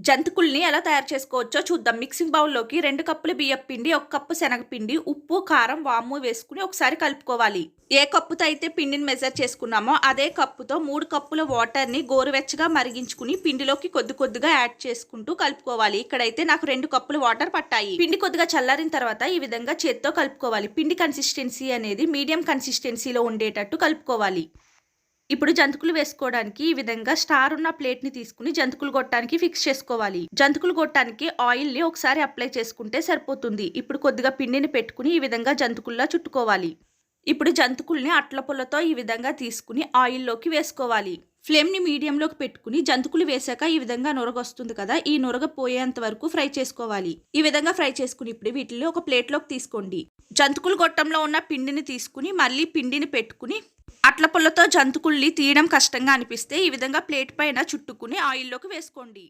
జంతికల్ని ఎలా తయారు చేసుకోవచ్చో చూద్దాం. మిక్సింగ్ బౌల్‌లోకి 2 కప్పుల బియ్యపు పిండి, 1 కప్పు శనగపిండి, ఉప్పు, కారం, వాము వేసుకొని ఒకసారి కలుపుకోవాలి. ఏ కప్పుతో అయితే పిండిని మెజర్ చేసుకున్నామో అదే కప్పుతో 3 కప్పుల వాటర్‌ని గోరువెచ్చగా మరిగించుకుని పిండిలోకి కొద్ది కొద్దిగా యాడ్ చేసుకుంటూ కలుపుకోవాలి. ఇక్కడైతే నాకు 2 కప్పుల వాటర్ పట్టాయి. పిండి కొద్దిగా చల్లారిన తర్వాత ఈ విధంగా చేత్తో కలుపుకోవాలి. పిండి కన్సిస్టెన్సీ అనేది మీడియం కన్సిస్టెన్సీలో ఉండేటట్టు కలుపుకోవాలి. ఇప్పుడు జంతికలు వేసుకోవడానికి ఈ విధంగా స్టార్ ఉన్న ప్లేట్ని తీసుకుని జంతికలు గొట్టానికి ఫిక్స్ చేసుకోవాలి. జంతికలు గొట్టానికి ఆయిల్ని ఒకసారి అప్లై చేసుకుంటే సరిపోతుంది. ఇప్పుడు కొద్దిగా పిండిని పెట్టుకుని ఈ విధంగా జంతికల్లా చుట్టుకోవాలి. ఇప్పుడు జంతికల్ని అట్ల పుల్లతో ఈ విధంగా తీసుకుని ఆయిల్లోకి వేసుకోవాలి. ఫ్లేమ్ని మీడియంలోకి పెట్టుకుని జంతికలు వేసాక ఈ విధంగా నొరగొస్తుంది కదా, ఈ నొరగ పోయేంత వరకు ఫ్రై చేసుకోవాలి. ఈ విధంగా ఫ్రై చేసుకుని ఇప్పుడు వీటిని ఒక ప్లేట్లోకి తీసుకోండి. జంతికలు గొట్టంలో ఉన్న పిండిని తీసుకుని మళ్ళీ పిండిని పెట్టుకుని అట్ల పుల్లతో జంతికల్ని తీయడం కష్టంగా అనిపిస్తే ఈ విధంగా ప్లేట్ పైన చుట్టుకుని ఆయిల్లోకి వేసుకోండి.